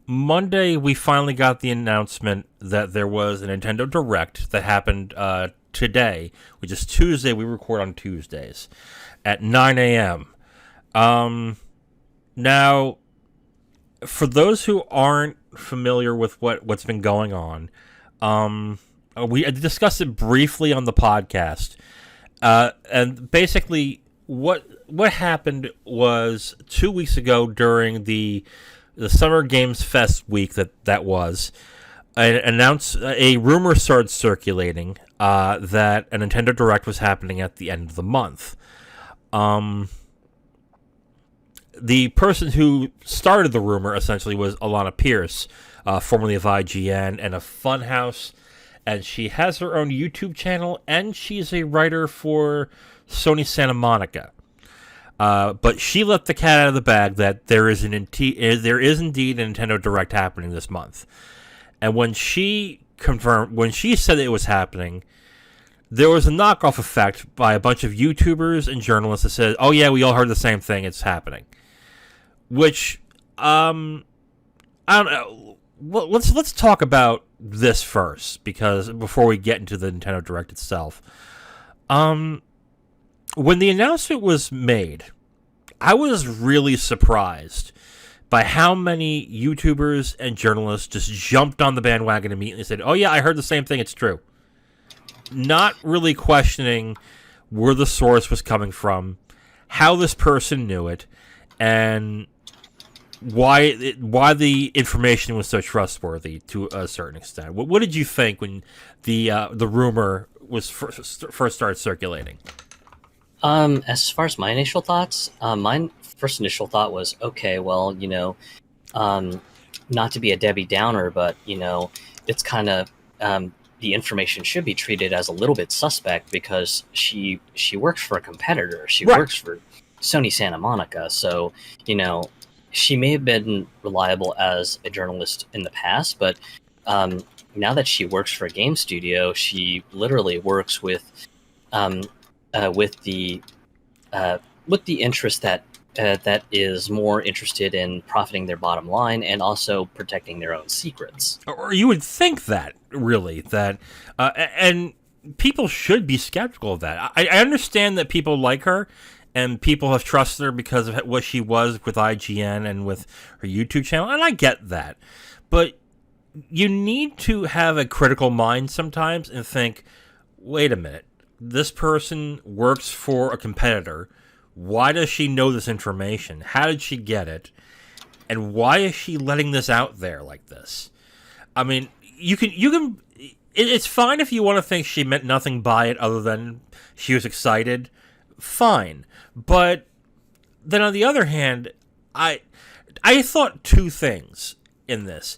Monday, we finally got the announcement that there was a Nintendo Direct that happened today, which is Tuesday. We record on Tuesdays at 9 a.m. Now, for those who aren't familiar with what's been going on, we discussed it briefly on the podcast, and basically what happened was 2 weeks ago during the Summer Games Fest week that was, a rumor started circulating that a Nintendo Direct was happening at the end of the month. The person who started the rumor essentially was Alana Pierce, formerly of IGN and of Funhouse, and she has her own YouTube channel, and she's a writer for Sony Santa Monica. But she let the cat out of the bag that there is indeed a Nintendo Direct happening this month. And when she said it was happening, there was a knockoff effect by a bunch of YouTubers and journalists that said, "Oh yeah, we all heard the same thing. It's happening." Which, I don't know. Well, let's talk about this first, because before we get into the Nintendo Direct itself. When the announcement was made, I was really surprised by how many YouTubers and journalists just jumped on the bandwagon immediately and said, "Oh yeah, I heard the same thing, it's true." Not really questioning where the source was coming from, how this person knew it, and why the information was so trustworthy to a certain extent. What did you think when the rumor was first started circulating? As far as my initial thoughts, my first initial thought was, okay, well, not to be a Debbie Downer, but it's kind of the information should be treated as a little bit suspect because she works for a competitor. She Right. works for Sony Santa Monica, so she may have been reliable as a journalist in the past, but now that she works for a game studio, she literally works with the interest that is more interested in profiting their bottom line and also protecting their own secrets. Or you would think that, really, that and people should be skeptical of that. I understand that people like her and people have trusted her because of what she was with IGN and with her YouTube channel, and I get that. But you need to have a critical mind sometimes and think, wait a minute, this person works for a competitor. Why does she know this information? How did she get it? And why is she letting this out there like this? I mean, you can. It's fine if you want to think she meant nothing by it other than she was excited. Fine, but then on the other hand, I thought two things in this.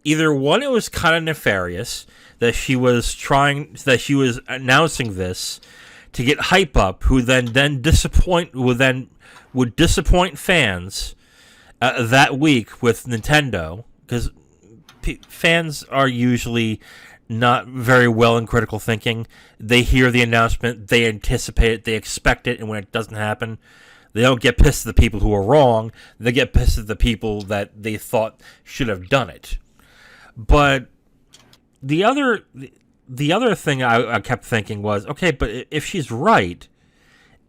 Either one, it was kind of nefarious that she was announcing this to get hype up, who then would disappoint fans that week with Nintendo, because fans are usually not very well in critical thinking. They hear the announcement, they anticipate it, they expect it, and when it doesn't happen, they don't get pissed at the people who are wrong. They get pissed at the people that they thought should have done it. But the other thing I kept thinking was, okay, but if she's right,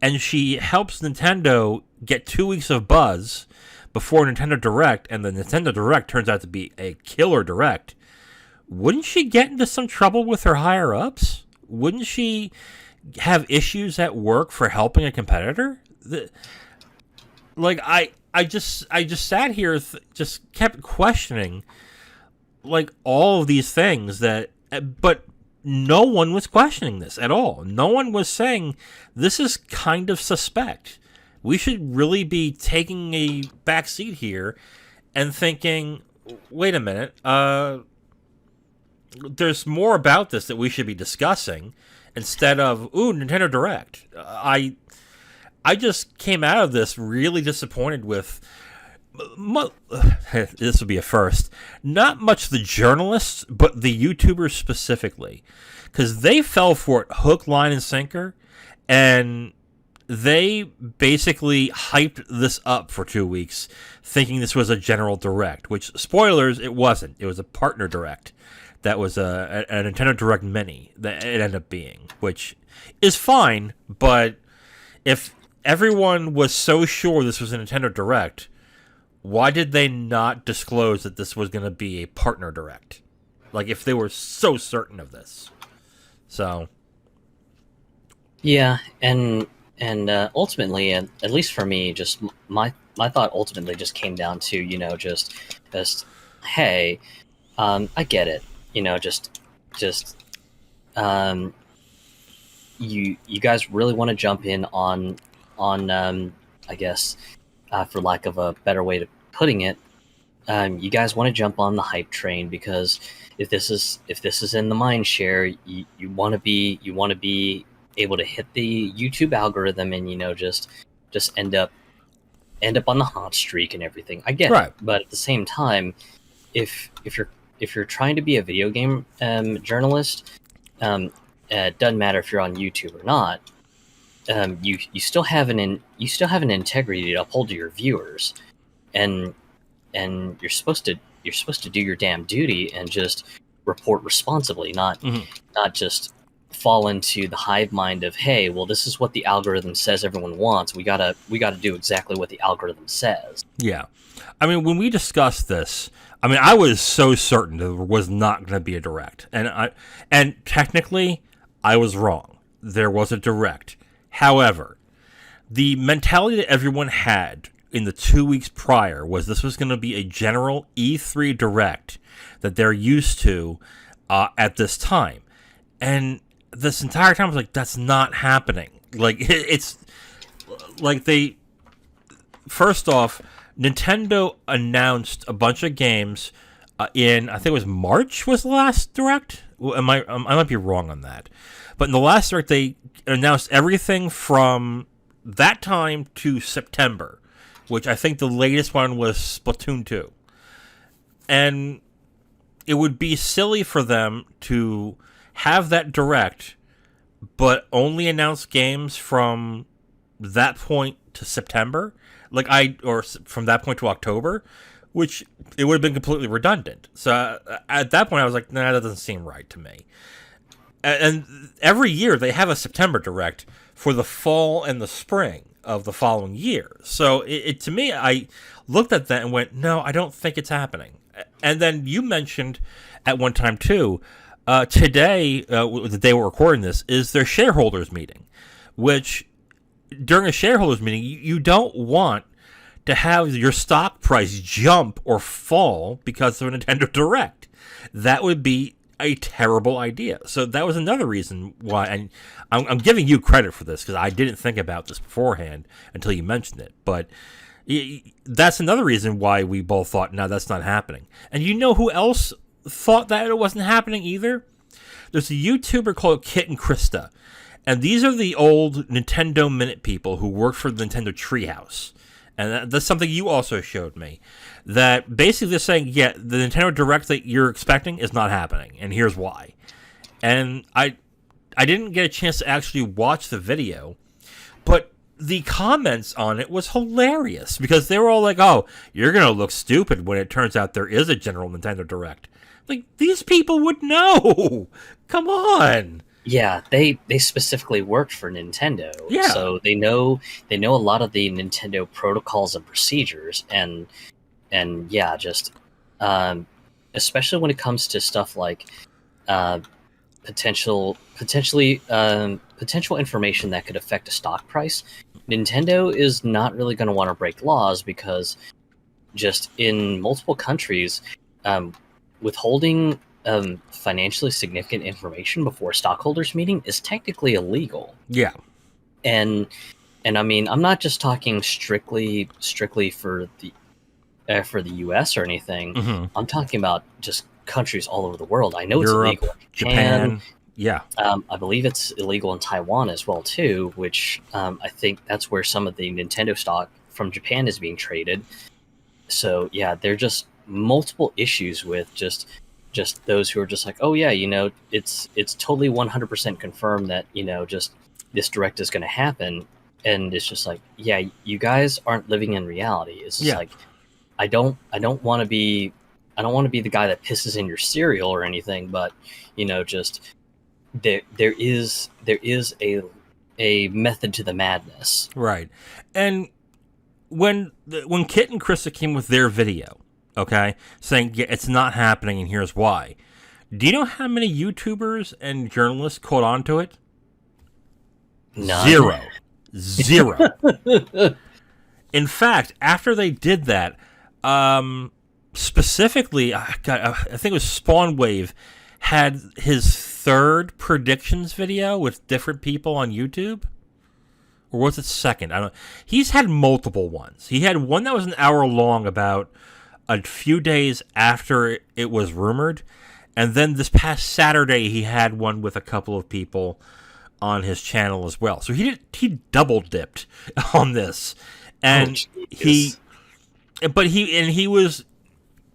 and she helps Nintendo get 2 weeks of buzz before Nintendo Direct, and the Nintendo Direct turns out to be a killer Direct, wouldn't she get into some trouble with her higher-ups? Wouldn't she have issues at work for helping a competitor? I just sat here, just kept questioning, like, all of these things but no one was questioning this at all. No one was saying this is kind of suspect. We should really be taking a back seat here and thinking, wait a minute, there's more about this that we should be discussing instead of, ooh, Nintendo Direct. I just came out of this really disappointed with, this would be a first, not much the journalists, but the YouTubers specifically, because they fell for it hook, line, and sinker, and they basically hyped this up for 2 weeks, thinking this was a general direct. Which, spoilers, it wasn't. It was a partner direct. That was a Nintendo Direct Mini that it ended up being, which is fine. But if everyone was so sure this was a Nintendo Direct, why did they not disclose that this was going to be a partner direct? Like, if they were so certain of this. So, Yeah, and ultimately, and at least for me, just my thought ultimately just came down to, just hey, I get it, just um, you guys really want to jump in on I guess, for lack of a better way to putting it, you guys want to jump on the hype train because if this is in the mind share, you want to be able to hit the YouTube algorithm and just end up on the hot streak and everything. I get right. it, but at the same time, if you're trying to be a video game journalist, it doesn't matter if you're on YouTube or not. You still have an integrity to uphold to your viewers, and you're supposed to do your damn duty and just report responsibly, not just fall into the hive mind of, hey, well, this is what the algorithm says everyone wants. We gotta do exactly what the algorithm says. Yeah. I mean, when we discussed this, I mean, I was so certain there was not going to be a direct, and technically, I was wrong. There was a direct. However, the mentality that everyone had in the 2 weeks prior was this was going to be a general E3 direct that they're used to at this time, and this entire time I was like, that's not happening. Like, it's like they first off, Nintendo announced a bunch of games in, I think it was March was the last direct. I might be wrong on that, but in the last direct they announced everything from that time to September, which I think the latest one was Splatoon 2. And it would be silly for them to have that direct, but only announce games from that point to September, or from that point to October, which it would have been completely redundant. So at that point, I was like, nah, that doesn't seem right to me. And every year they have a September direct for the fall and the spring of the following year. So it to me, I looked at that and went, no, I don't think it's happening. And then you mentioned at one time too, today, the day we're recording this, is their shareholders meeting, which during a shareholders meeting, you don't want to have your stock price jump or fall because of a Nintendo Direct. That would be a terrible idea. So that was another reason why, and I'm giving you credit for this because I didn't think about this beforehand until you mentioned it. But that's another reason why we both thought, no, that's not happening. And you know who else thought that it wasn't happening either? There's a YouTuber called Kit and Krista. And these are the old Nintendo Minute people who work for the Nintendo Treehouse. And that's something you also showed me. That basically they're saying, yeah, the Nintendo Direct that you're expecting is not happening. And here's why. And I didn't get a chance to actually watch the video. But the comments on it was hilarious. Because they were all like, oh, you're going to look stupid when it turns out there is a general Nintendo Direct. Like, these people would know. Come on. Yeah, they specifically worked for Nintendo, Yeah. So they know a lot of the Nintendo protocols and procedures, and yeah, just especially when it comes to stuff like potential information that could affect a stock price. Nintendo is not really going to want to break laws because just in multiple countries, withholding financially significant information before a stockholders meeting is technically illegal. Yeah. And I mean, I'm not just talking strictly for the US or anything. Mm-hmm. I'm talking about just countries all over the world. I know Europe, it's illegal in Japan. Yeah. I believe it's illegal in Taiwan as well too, which I think that's where some of the Nintendo stock from Japan is being traded. So yeah, there are just multiple issues with just those who are just like, oh yeah, it's totally 100% confirmed that just this direct is going to happen, and it's just like, yeah, you guys aren't living in reality. It's just Yeah. like, I don't want to be, I don't want to be the guy that pisses in your cereal or anything, but just there is a method to the madness. Right. And when Kit and Krista came with their video, okay, saying yeah, it's not happening and here's why. Do you know how many YouTubers and journalists caught on to it? None. Zero. In fact, after they did that, specifically, I think it was Spawn Wave had his third predictions video with different people on YouTube. Or was it second? I don't. He's had multiple ones. He had one that was an hour long about a few days after it was rumored, and then this past Saturday he had one with a couple of people on his channel as well. So he double dipped on this, and he was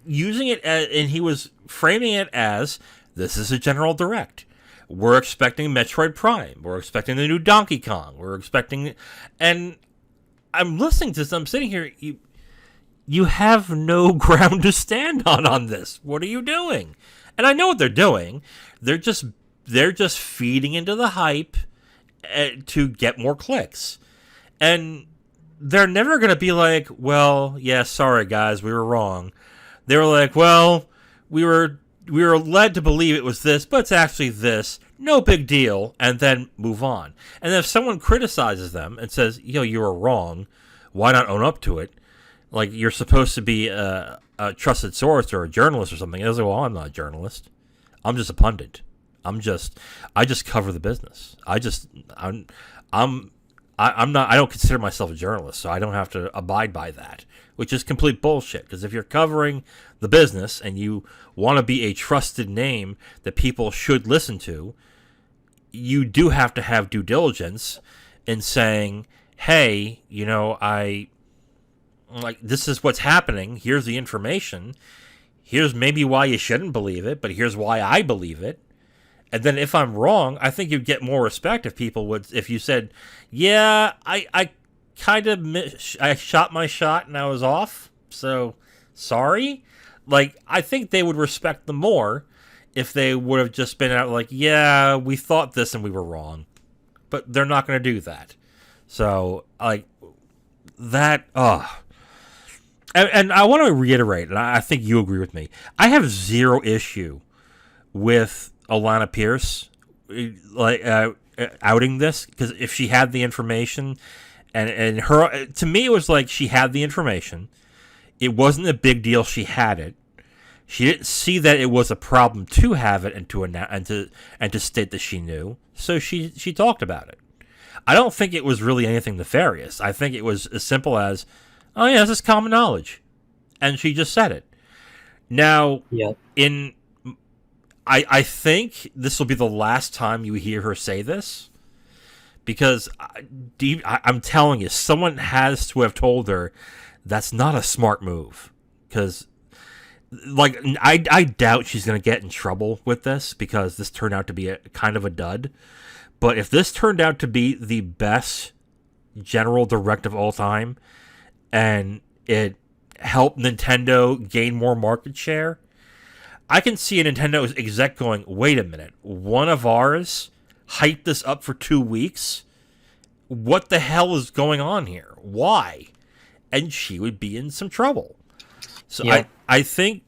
using it as, and he was framing it as this is a general direct. We're expecting Metroid Prime. We're expecting the new Donkey Kong. We're expecting, and I'm listening to this. I'm sitting here. You have no ground to stand on this. What are you doing? And I know what they're doing. They're just feeding into the hype to get more clicks, and they're never going to be like, well, yeah, sorry guys, we were wrong. They were like, well, we were led to believe it was this, but it's actually this. No big deal, and then move on. And if someone criticizes them and says, yo, you were wrong, why not own up to it? Like, you're supposed to be a trusted source or a journalist or something. And I say, well, I'm not a journalist. I'm just a pundit. I just cover the business. I don't consider myself a journalist, so I don't have to abide by that, which is complete bullshit. Because if you're covering the business and you want to be a trusted name that people should listen to, you do have to have due diligence in saying, hey, this is what's happening. Here's the information. Here's maybe why you shouldn't believe it, but here's why I believe it. And then if I'm wrong, I think you'd get more respect if you said, yeah, I kind of I shot my shot and I was off, so sorry. Like, I think they would respect them more if they would have just been out like, yeah, we thought this and we were wrong. But they're not going to do that. So, like, that, And I want to reiterate, and I think you agree with me, I have zero issue with Alana Pierce outing this, because if she had the information, and her, to me it was like she had the information, it wasn't a big deal, she had it, she didn't see that it was a problem to have it and to state that she knew, so she talked about it. I don't think it was really anything nefarious. I think it was as simple as, oh yeah, this is common knowledge, and she just said it. Now, Yep. I think this will be the last time you hear her say this, because I'm telling you, someone has to have told her that's not a smart move. Because, like, I doubt she's going to get in trouble with this, because this turned out to be a kind of a dud. But if this turned out to be the best general direct of all time, and it helped Nintendo gain more market share, I can see a Nintendo exec going, wait a minute, one of ours hyped this up for 2 weeks? What the hell is going on here? Why? And she would be in some trouble. So Yeah. I think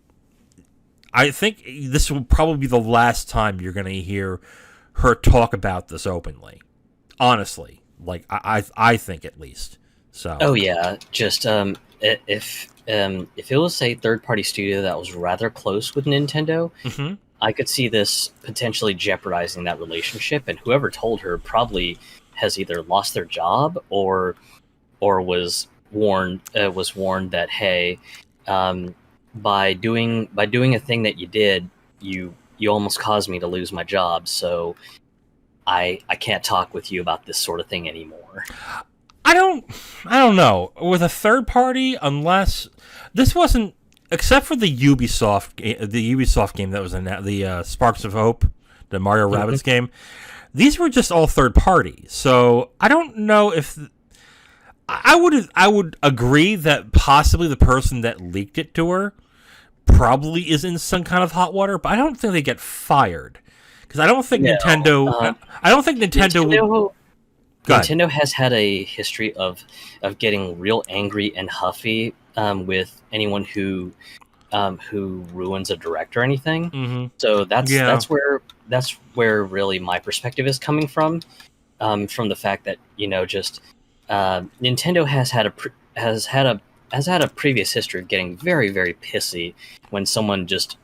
this will probably be the last time you're going to hear her talk about this openly. Honestly. Like, I think at least. So. Oh yeah, just if it was a third-party studio that was rather close with Nintendo, Mm-hmm. I could see this potentially jeopardizing that relationship, and whoever told her probably has either lost their job or was warned that, hey, by doing a thing that you did, you almost caused me to lose my job, so I can't talk with you about this sort of thing anymore. I don't know. With a third party, unless this wasn't, except for the Ubisoft game that was in the Sparks of Hope, the Mario Rabbids game, these were just all third party. So I don't know if I would agree that possibly the person that leaked it to her probably is in some kind of hot water, but I don't think they get fired because I don't think No, Nintendo. I don't think Nintendo would. Go ahead. Nintendo has had a history of getting real angry and huffy with anyone who ruins a direct or anything. Mm-hmm. So Yeah. that's where really my perspective is coming from the fact that just Nintendo has had a previous history of getting very, very pissy when someone just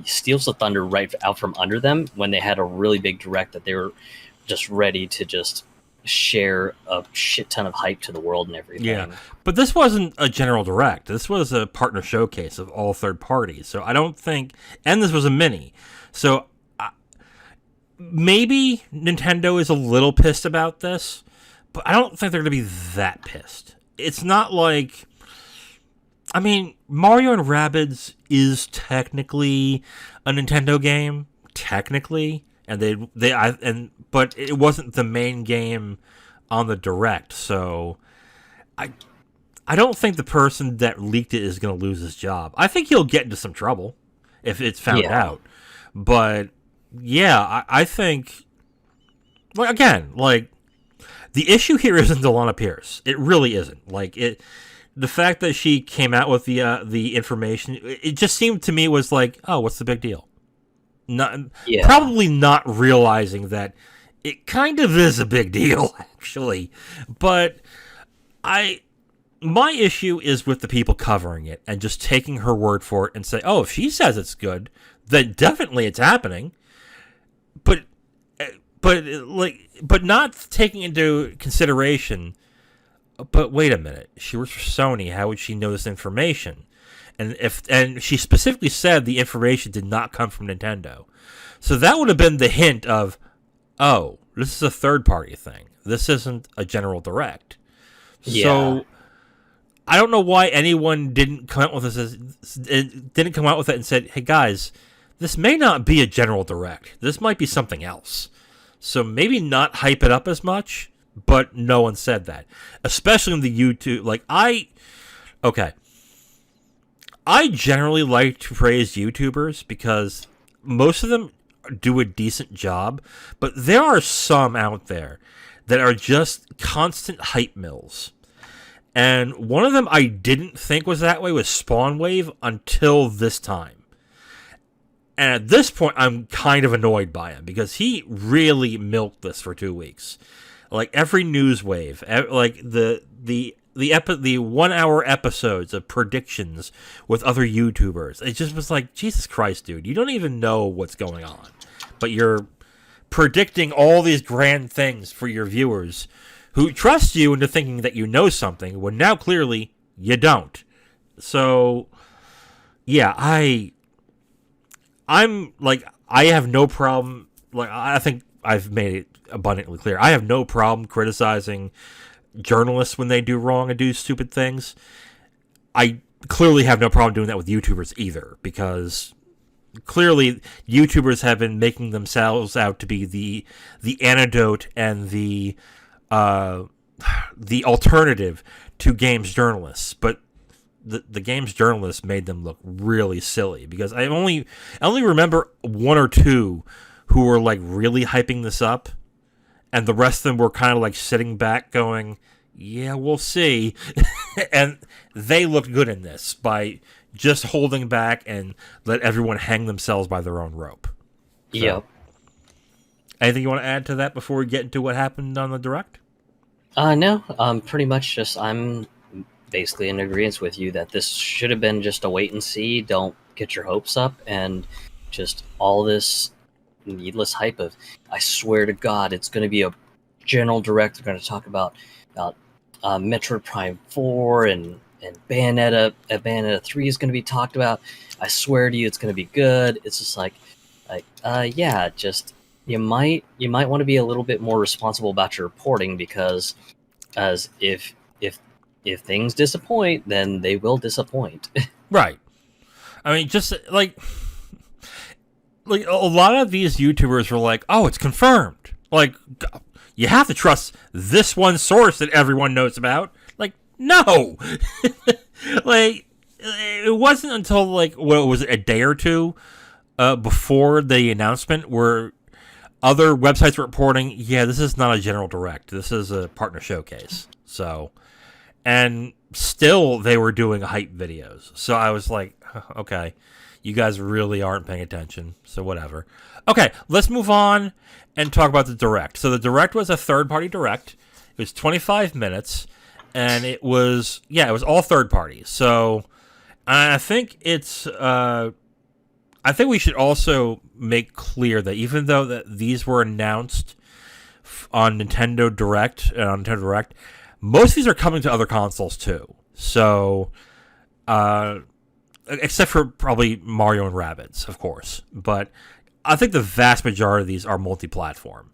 steals the thunder right out from under them when they had a really big direct that they were just ready to just share a shit ton of hype to the world and everything. Yeah, but this wasn't a general direct. This was a partner showcase of all third parties. So I don't think, and this was a mini. So maybe Nintendo is a little pissed about this, but I don't think they're going to be that pissed. It's not like, I mean, Mario and Rabbids is technically a Nintendo game, technically, and but it wasn't the main game on the direct, so I don't think the person that leaked it is going to lose his job. I think he'll get into some trouble if it's found out. But yeah, I think, like, again, like, the issue here isn't Delana Pierce. It really isn't. Like, the fact that she came out with the information, it just seemed to me was like, oh, what's the big deal? Probably not realizing that it kind of is a big deal, actually. But my issue is with the people covering it and just taking her word for it and say, oh, if she says it's good, then definitely it's happening. But not taking into consideration, but wait a minute, she works for Sony, how would she know this information? And she specifically said the information did not come from Nintendo. So that would have been the hint of, oh, this is a third party thing. This isn't a general direct. Yeah. So I don't know why anyone didn't come out with it and said, hey guys, this may not be a general direct. This might be something else. So maybe not hype it up as much, but no one said that. Especially in the YouTube. I generally like to praise YouTubers because most of them do a decent job, but there are some out there that are just constant hype mills. And one of them I didn't think was that way was Spawnwave until this time. And at this point, I'm kind of annoyed by him because he really milked this for 2 weeks. Like every news wave, like the 1 hour episodes of predictions with other YouTubers. It just was like, Jesus Christ, dude, you don't even know what's going on, but you're predicting all these grand things for your viewers who trust you into thinking that you know something when now clearly you don't. So, yeah, I'm like, I have no problem. Like, I think I've made it abundantly clear. I have no problem criticizing journalists when they do wrong and do stupid things. I clearly have no problem doing that with YouTubers either, because clearly YouTubers have been making themselves out to be the antidote and the alternative to games journalists, but the games journalists made them look really silly, because I only remember one or two who were like really hyping this up, and the rest of them were kind of like sitting back going, yeah, we'll see. And they looked good in this by just holding back and let everyone hang themselves by their own rope. So, yep. Anything you want to add to that before we get into what happened on the Direct? No, pretty much just I'm basically in agreement with you that this should have been just a wait and see. Don't get your hopes up, and just all this needless hype of, I swear to God, it's going to be a general direct. They're going to talk about Metroid Prime 4 and Bayonetta 3 is going to be talked about. I swear to you, it's going to be good. It's just yeah, just you might want to be a little bit more responsible about your reporting, because as if things disappoint, then they will disappoint. Right. I mean, just like a lot of these YouTubers were like, "Oh, it's confirmed." Like, You have to trust this one source that everyone knows about. Like, no. Like, it wasn't until, like, what was it, a day or two before the announcement where other websites were reporting, yeah, this is not a general direct. This is a partner showcase. So, and still they were doing hype videos. So I was like, okay, you guys really aren't paying attention. So whatever. Okay, let's move on and talk about the direct. So the direct was a third-party direct. It was 25 minutes, and it was all third parties. So I think I think we should also make clear that even though that these were announced on Nintendo Direct most of these are coming to other consoles too. So, except for probably Mario and Rabbids, of course. But I think the vast majority of these are multi-platform.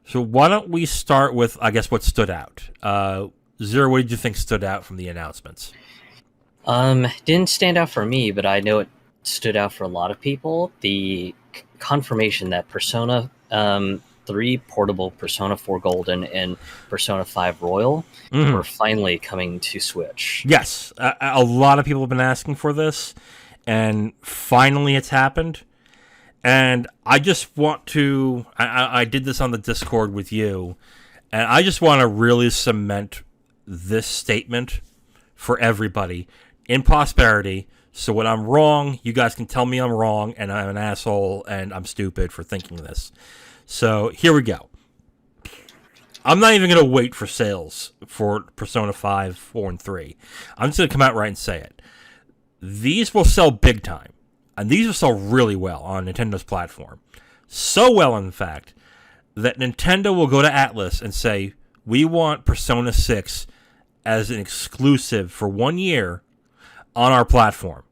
So why don't we start with, I guess, what stood out? Zero, what did you think stood out from the announcements? Didn't stand out for me, but I know it stood out for a lot of people. The confirmation that Persona 3 Portable, Persona 4 Golden, and Persona 5 Royal were finally coming to Switch. Yes, a lot of people have been asking for this, and finally it's happened. And I just want to... I did this on the Discord with you, and I just want to really cement this statement for everybody in prosperity. So when I'm wrong, you guys can tell me I'm wrong, and I'm an asshole, and I'm stupid for thinking this. So here we go. I'm not even going to wait for sales for Persona 5, 4, and 3. I'm just going to come out right and say it. These will sell big time, and these will sell really well on Nintendo's platform. So well, in fact, that Nintendo will go to Atlus and say, we want Persona 6 as an exclusive for 1 year on our platform,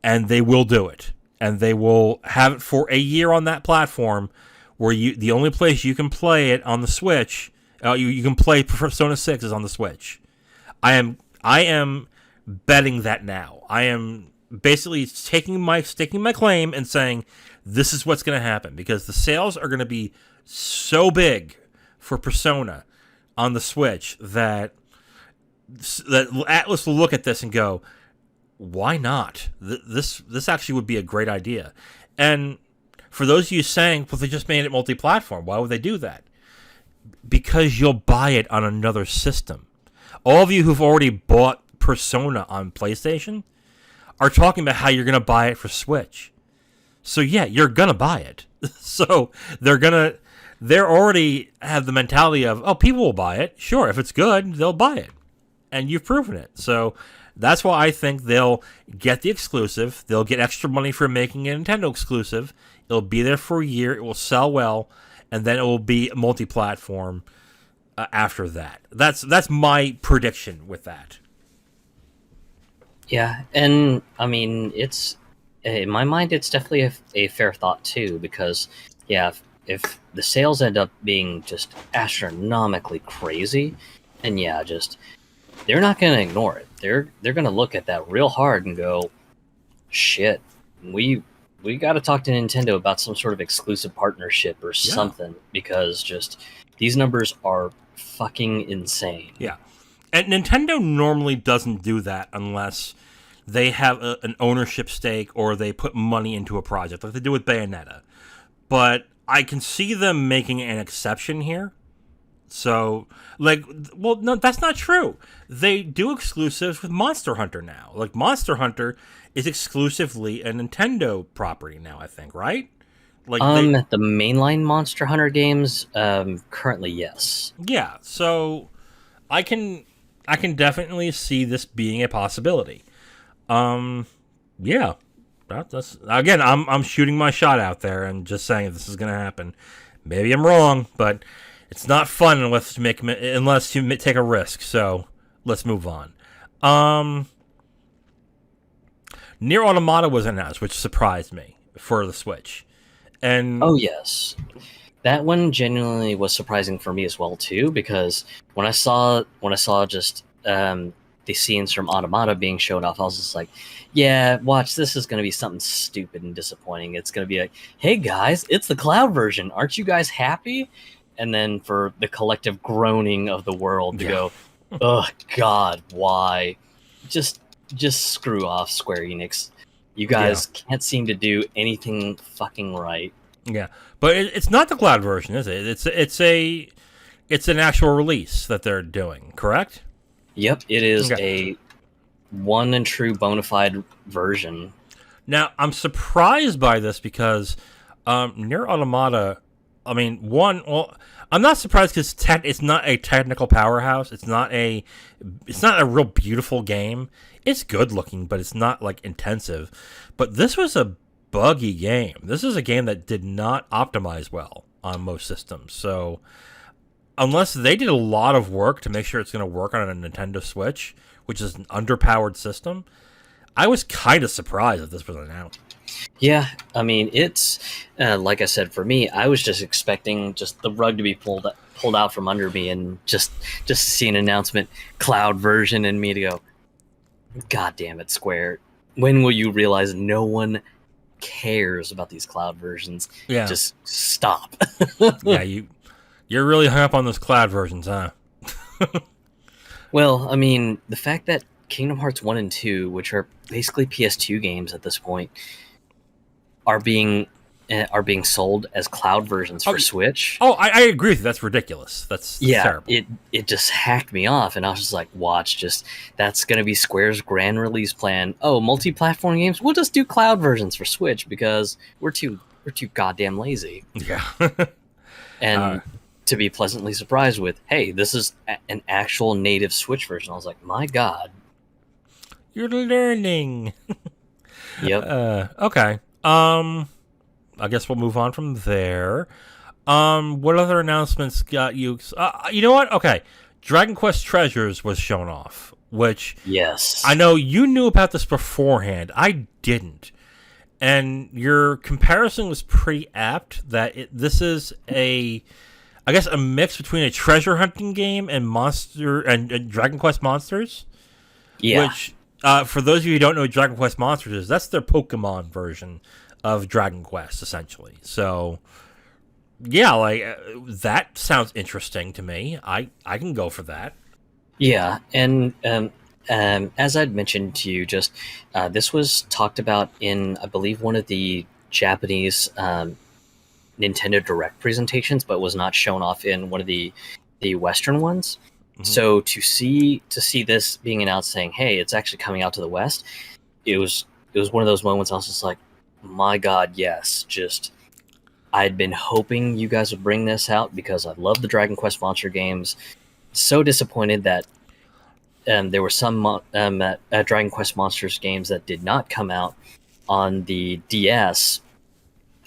and they will do it, and they will have it for a year on that platform, where the only place you can play it on the Switch, you can play Persona 6 is on the Switch. I am betting that now. I am basically staking my claim and saying this is what's going to happen, because the sales are going to be so big for Persona on the Switch that Atlus will look at this and go, why not? This actually would be a great idea. And for those of you saying, well, they just made it multi-platform, why would they do that? Because you'll buy it on another system. All of you who've already bought Persona on PlayStation are talking about how you're going to buy it for Switch. So yeah, you're going to buy it. So they're already have the mentality of, oh, people will buy it. Sure, if it's good, they'll buy it. And you've proven it. So that's why I think they'll get the exclusive. They'll get extra money for making a Nintendo exclusive. It'll be there for a year. It will sell well. And then it will be multi-platform after that. That's my prediction with that. Yeah, and I mean, it's in my mind, it's definitely a fair thought too, because yeah, if the sales end up being just astronomically crazy, and yeah, just they're not going to ignore it. They're going to look at that real hard and go, shit, we got to talk to Nintendo about some sort of exclusive partnership or something, because just these numbers are fucking insane. Yeah. And Nintendo normally doesn't do that unless they have an ownership stake or they put money into a project, like they do with Bayonetta. But I can see them making an exception here. So, well, no, that's not true. They do exclusives with Monster Hunter now. Like, Monster Hunter is exclusively a Nintendo property now, I think, right? Like the mainline Monster Hunter games, currently, yes. Yeah, so I can definitely see this being a possibility. Yeah, that's again, I'm shooting my shot out there and just saying this is going to happen. Maybe I'm wrong, but it's not fun unless you take a risk. So let's move on. Nier Automata was announced, which surprised me for the Switch. And oh yes, that one genuinely was surprising for me as well too, because when I saw just the scenes from Automata being shown off, I was just like, yeah, watch, this is going to be something stupid and disappointing. It's going to be like, hey guys, it's the cloud version. Aren't you guys happy? and then for the collective groaning of the world to Yeah. go, oh God, why? Just screw off, Square Enix. You guys can't seem to do anything fucking right. Yeah, but it's not the cloud version, is it? It's an actual release that they're doing, correct? Yep, it is Okay. a one and true bona fide version. Now, I'm surprised by this because Nier Automata, I mean, I'm not surprised because it's not a technical powerhouse. It's not a real beautiful game. It's good looking, but it's not like intensive. But this was a buggy game. This is a game that did not optimize well on most systems. So, unless they did a lot of work to make sure it's going to work on a Nintendo Switch, which is an underpowered system, I was kind of surprised that this was announced. Yeah, I mean, it's like I said, for me, I was just expecting just the rug to be pulled out from under me, and just to see an announcement, cloud version, and me to go, God damn it, Square! When will you realize no one cares about these cloud versions? Yeah, Just stop. yeah, you're really hung up on those cloud versions, huh? Well, I mean, the fact that Kingdom Hearts 1 and 2, which are basically PS2 games at this point, are being sold as cloud versions for Switch. Oh, I agree with you. That's ridiculous. That's terrible. It just hacked me off, and I was just like, watch, that's going to be Square's grand release plan. Oh, multi-platform games, we'll just do cloud versions for Switch because we're too goddamn lazy. Yeah. And to be pleasantly surprised with, hey, this is an actual native Switch version. I was like, my God. You're learning. Yep. Okay. I guess we'll move on from there. What other announcements got you? You know what? Okay. Dragon Quest Treasures was shown off, which yes, I know you knew about this beforehand. I didn't. And your comparison was pretty apt that this is a mix between a treasure hunting game and and Dragon Quest Monsters. Yeah. Which, for those of you who don't know what Dragon Quest Monsters is, that's their Pokemon version of Dragon Quest, essentially. So, yeah, that sounds interesting to me. I can go for that. Yeah, and as I'd mentioned to you, just this was talked about in, I believe, one of the Japanese Nintendo Direct presentations, but was not shown off in one of the Western ones. Mm-hmm. So to see this being announced, saying, "Hey, it's actually coming out to the West," it was one of those moments. I was just like, "My God, yes!" Just I'd been hoping you guys would bring this out because I love the Dragon Quest Monster games. So disappointed that there were some Dragon Quest Monsters games that did not come out on the DS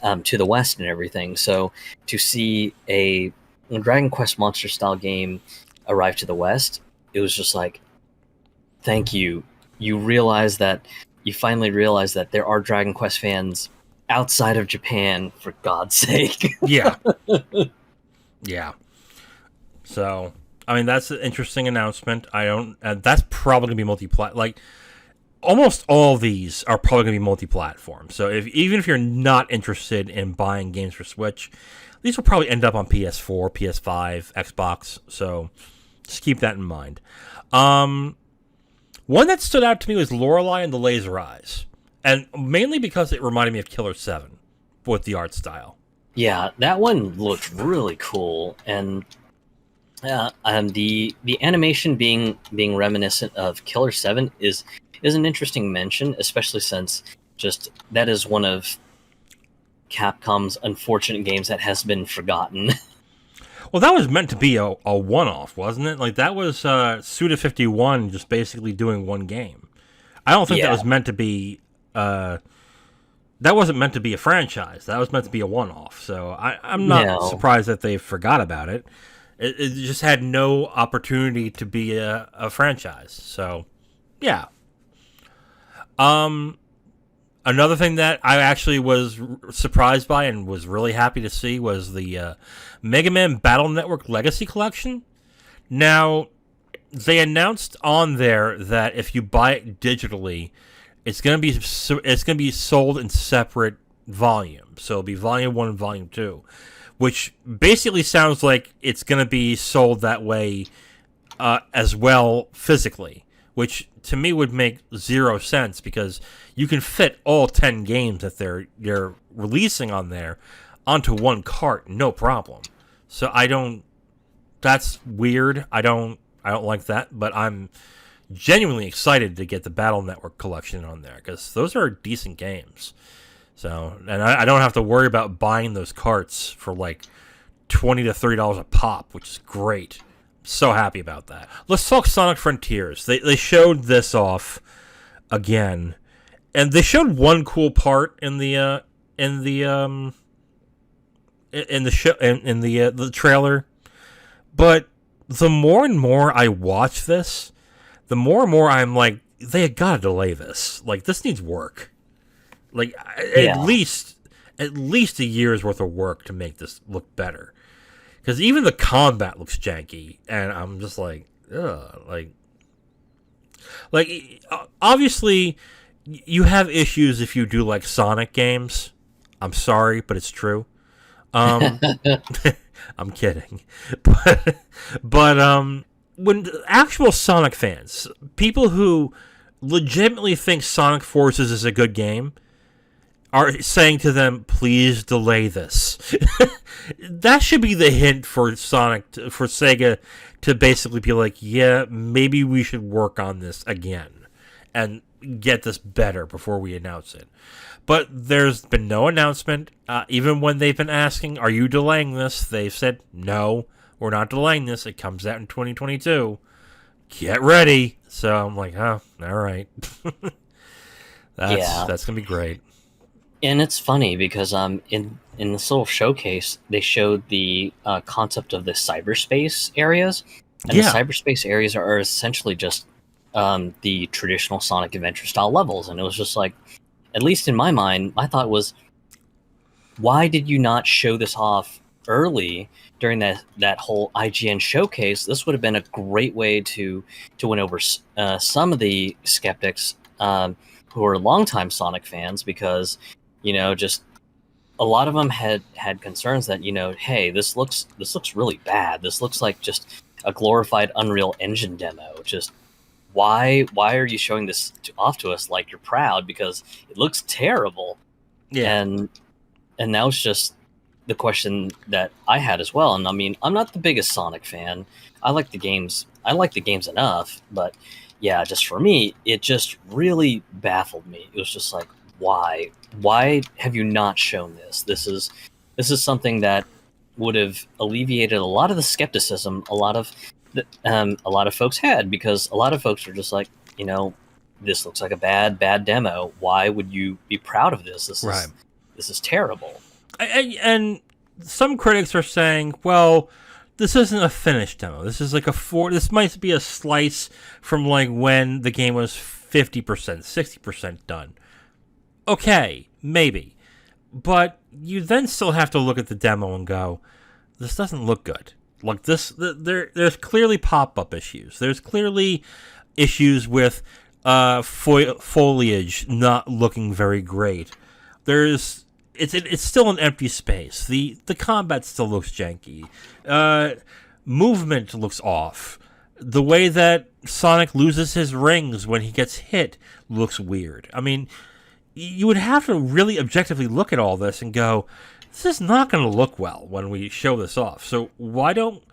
to the West and everything. So to see a Dragon Quest Monster style game arrive to the West, it was just like, thank you. You finally realize that there are Dragon Quest fans outside of Japan, for God's sake. Yeah. Yeah. So, I mean, that's an interesting announcement. That's probably going to be multi-plat. Like, almost all of these are probably going to be multi-platform. So, even if you're not interested in buying games for Switch, these will probably end up on PS4, PS5, Xbox. So, just keep that in mind. One that stood out to me was Lorelei and the Laser Eyes. And mainly because it reminded me of Killer 7 with the art style. Yeah, that one looked really cool. And the animation being reminiscent of Killer 7 is an interesting mention, especially since just that is one of Capcom's unfortunate games that has been forgotten. Well, that was meant to be a one-off, wasn't it? Like, that was Suda51 just basically doing one game. I don't think that was meant to be... that wasn't meant to be a franchise. That was meant to be a one-off. So I'm not surprised that they forgot about it. It just had no opportunity to be a franchise. So, yeah. Another thing that I actually was surprised by and was really happy to see was the Mega Man Battle Network Legacy Collection. Now, they announced on there that if you buy it digitally, it's going to be sold in separate volumes. So it'll be Volume 1 and Volume 2. which basically sounds like it's going to be sold that way as well physically, which to me would make zero sense because you can fit all 10 games that they're releasing on there onto one cart, no problem. So that's weird. I don't like that, but I'm genuinely excited to get the Battle Network collection on there because those are decent games. So, and I don't have to worry about buying those carts for like $20 to $30 a pop, which is great. So happy about that. Let's talk Sonic Frontiers. They showed this off again, and they showed one cool part in the trailer. But the more and more I watch this, the more and more I'm like, they gotta delay this. Like, this needs work. Like, at least a year's worth of work to make this look better. Because even the combat looks janky, and I'm just like, ugh. Like, obviously, you have issues if you do, like, Sonic games. I'm sorry, but it's true. I'm kidding. But when actual Sonic fans, people who legitimately think Sonic Forces is a good game, are saying to them, please delay this. That should be the hint for Sega to basically be like, yeah, maybe we should work on this again and get this better before we announce it. But there's been no announcement. Even when they've been asking, are you delaying this? They've said, no, we're not delaying this. It comes out in 2022. Get ready. So I'm like, oh, all right. That's going to be great. And it's funny because in this little showcase, they showed the concept of the cyberspace areas. And the cyberspace areas are essentially just the traditional Sonic Adventure style levels. And it was just like, at least in my mind, my thought was, why did you not show this off early during that whole IGN showcase? This would have been a great way to win over some of the skeptics who are longtime Sonic fans, because just a lot of them had concerns that hey, this looks really bad. This looks like just a glorified Unreal Engine demo. Just why are you showing this off to us like you're proud, because it looks terrible? Yeah. And now it's just the question that I had as well. And I mean, I'm not the biggest Sonic fan. I like the games enough, but yeah, just for me, it just really baffled me. It was just like, why have you not shown this? This is something that would have alleviated a lot of the skepticism a lot of folks had, because a lot of folks were just like, this looks like a bad demo. Why would you be proud of this? This is terrible. And some critics are saying, well, this isn't a finished demo. This is like this might be a slice from like when the game was 50%, 60% done. Okay, maybe. But you then still have to look at the demo and go, this doesn't look good. Like this, there's clearly pop-up issues. There's clearly issues with foliage not looking very great. It's still an empty space. The combat still looks janky. Movement looks off. The way that Sonic loses his rings when he gets hit looks weird. I mean, you would have to really objectively look at all this and go, this is not going to look well when we show this off. So why don't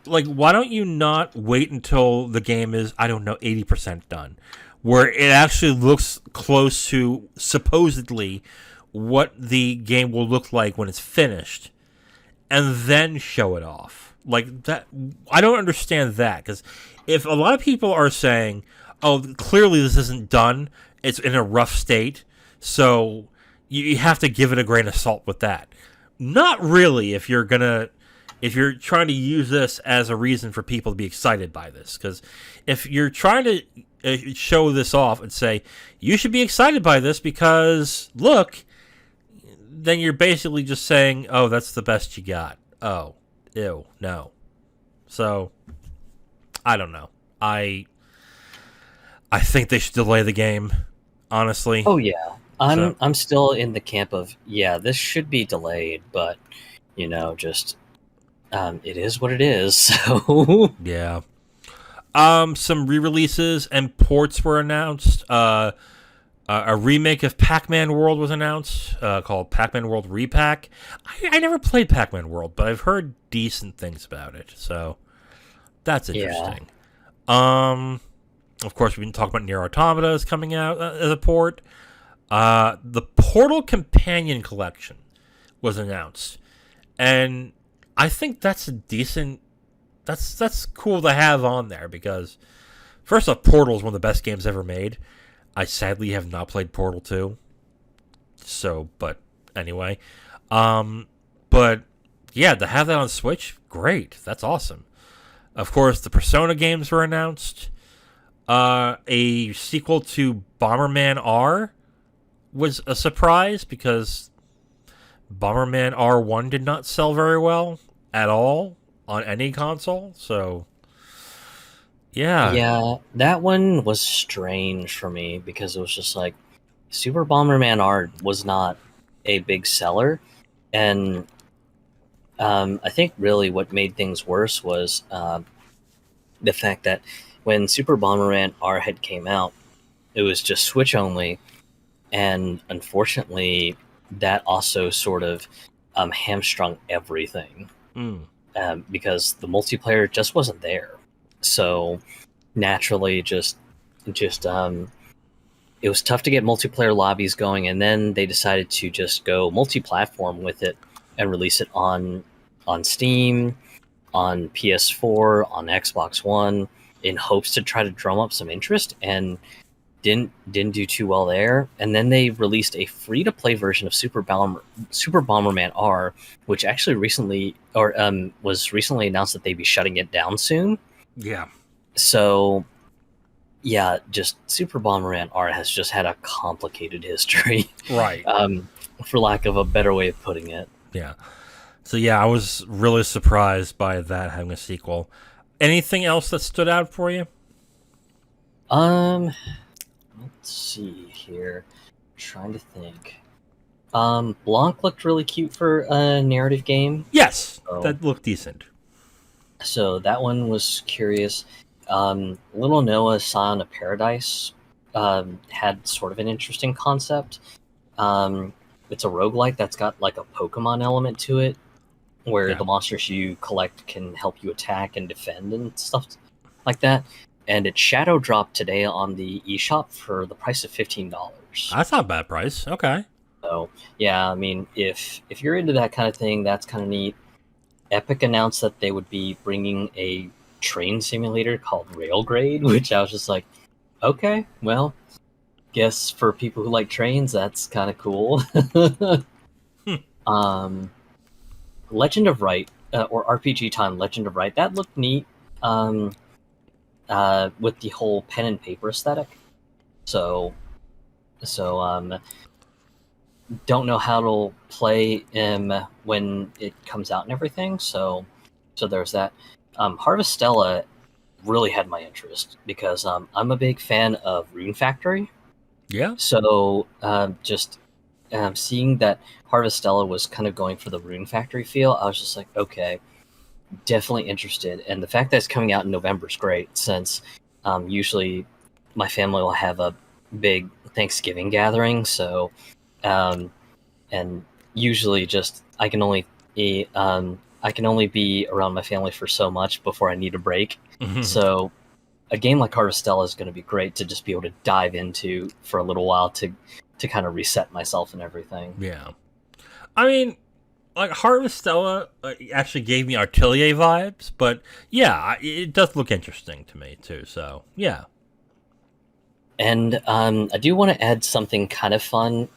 you not wait until the game is, 80% done, where it actually looks close to supposedly what the game will look like when it's finished, and then show it off like that? I don't understand that, because if a lot of people are saying, oh, clearly this isn't done, it's in a rough state, so you have to give it a grain of salt with that. Not really if you're trying to use this as a reason for people to be excited by this. Because if you're trying to show this off and say, you should be excited by this because, look, then you're basically just saying, oh, that's the best you got. Oh, ew, no. So, I don't know. I think they should delay the game, honestly. Oh, yeah. I'm still in the camp of, yeah, this should be delayed, but just it is what it is. So Yeah. Some re-releases and ports were announced. A remake of Pac-Man World was announced, called Pac-Man World Repack. I never played Pac-Man World, but I've heard decent things about it, so that's yeah, interesting. Of course, we didn't talk about Nier Automata is coming out as a port. The Portal Companion Collection was announced, and I think that's a decent. That's cool to have on there because, first off, Portal is one of the best games ever made. I sadly have not played Portal 2. So, but anyway. But yeah, to have that on Switch, great. That's awesome. Of course, the Persona games were announced. A sequel to Bomberman R was a surprise because Bomberman R1 did not sell very well at all on any console. So, yeah. yeah, that one was strange for me because it was just like Super Bomberman R was not a big seller, and I think really what made things worse was the fact that when Super Bomberman R had came out, it was just Switch only, and unfortunately, that also sort of hamstrung everything Mm, because the multiplayer just wasn't there. So naturally, just it was tough to get multiplayer lobbies going, and then they decided to just go multi-platform with it and release it on Steam, on PS4, on Xbox One, in hopes to try to drum up some interest, and didn't do too well there. And then they released a free to play version of Super Bomberman R, which actually was recently announced that they'd be shutting it down soon. yeah. So yeah, just Super Bomberman R has just had a complicated history, Right. for lack of a better way of putting it. Yeah. So yeah, I was really surprised by that having a sequel. Anything else that stood out for you? Um, let's see here. Trying to think. Blanc looked really cute for a narrative game, Yes, so that looked decent. that one was curious. Little Noah Scion of Paradise had sort of an interesting concept. It's a roguelike that's got like a Pokemon element to it, where Yeah. the monsters you collect can help you attack and defend and stuff like that. And it shadow dropped today on the eShop for the price of $15. That's not a bad price. Okay. So yeah, I mean, if you're into that kind of thing, that's kind of neat. Epic announced that they would be bringing a train simulator called Railgrade, which I was just like, okay, well, guess for people who like trains, that's kind of cool. Hmm. um, Legend of Right, or RPG Time Legend of Right, that looked neat. Um, with the whole pen and paper aesthetic. So, so don't know how it'll play when it comes out and everything. So there's that. Harvestella really had my interest because I'm a big fan of Rune Factory. Yeah. So just seeing that Harvestella was kind of going for the Rune Factory feel, I was just like, okay, definitely interested. And the fact that it's coming out in November is great since usually my family will have a big Thanksgiving gathering. So, and usually just I can only be around my family for so much before I need a break. So a game like Harvestella is going to be great to just be able to dive into for a little while to kind of reset myself and everything. Yeah. I mean, like Harvestella actually gave me Artelier vibes, but yeah, it does look interesting to me too. So yeah. And I do want to add something kind of fun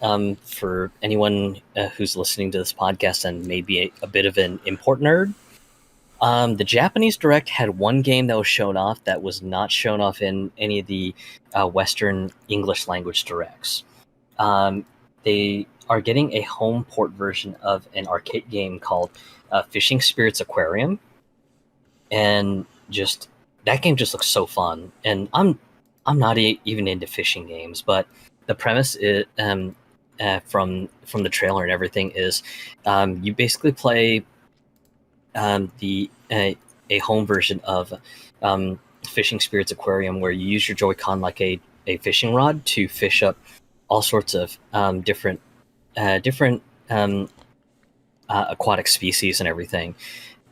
for anyone who's listening to this podcast and maybe a bit of an import nerd. The Japanese Direct had one game that was shown off that was not shown off in any of the Western English language directs. They are getting a home port version of an arcade game called Fishing Spirits Aquarium, and just that game just looks so fun. And I'm not even into fishing games, but the premise from the trailer and everything is you basically play the a home version of Fishing Spirits Aquarium, where you use your Joy-Con like a fishing rod to fish up all sorts of different aquatic species and everything.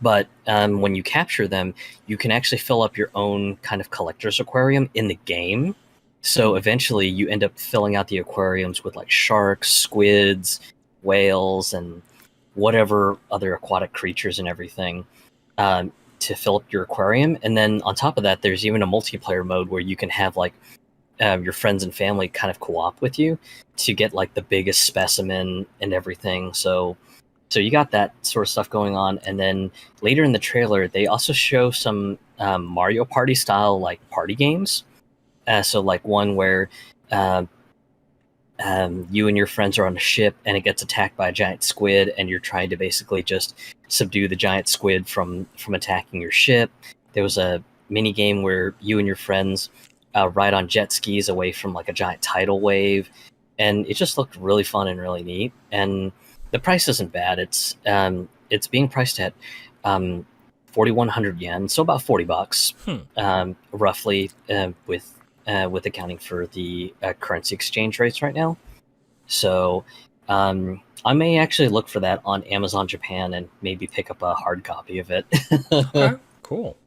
But when you capture them, you can actually fill up your own kind of collector's aquarium in the game. So eventually you end up filling out the aquariums with like sharks, squids, whales, and whatever other aquatic creatures and everything to fill up your aquarium. And then on top of that, there's even a multiplayer mode where you can have like your friends and family kind of co-op with you to get like the biggest specimen and everything. So you got that sort of stuff going on, and then later in the trailer, they also show some Mario Party style like party games. So like one where you and your friends are on a ship, and it gets attacked by a giant squid, and you're trying to basically just subdue the giant squid from attacking your ship. There was a mini game where you and your friends ride on jet skis away from like a giant tidal wave, and it just looked really fun and really neat. And the price isn't bad. It's being priced at 4,100 yen, so about $40, roughly, with accounting for the currency exchange rates right now. So I may actually look for that on Amazon Japan and maybe pick up a hard copy of it. Okay, cool.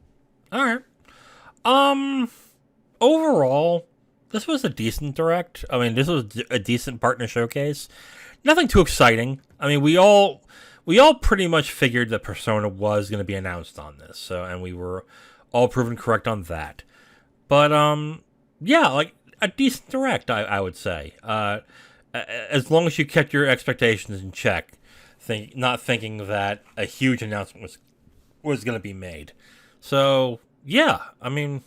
All right. Overall, this was a decent direct. I mean, this was a decent partner showcase. Nothing too exciting. I mean, we all pretty much figured that Persona was going to be announced on this, so, and we were all proven correct on that. But yeah, like a decent direct, I would say. As long as you kept your expectations in check, not thinking that a huge announcement was going to be made. So yeah, I mean,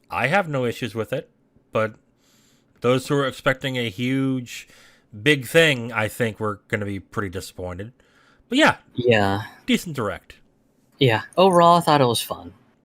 I have no issues with it, but those who are expecting a huge, big thing, I think we're going to be pretty disappointed. But yeah, Yeah. decent direct. Yeah. Overall, I thought it was fun.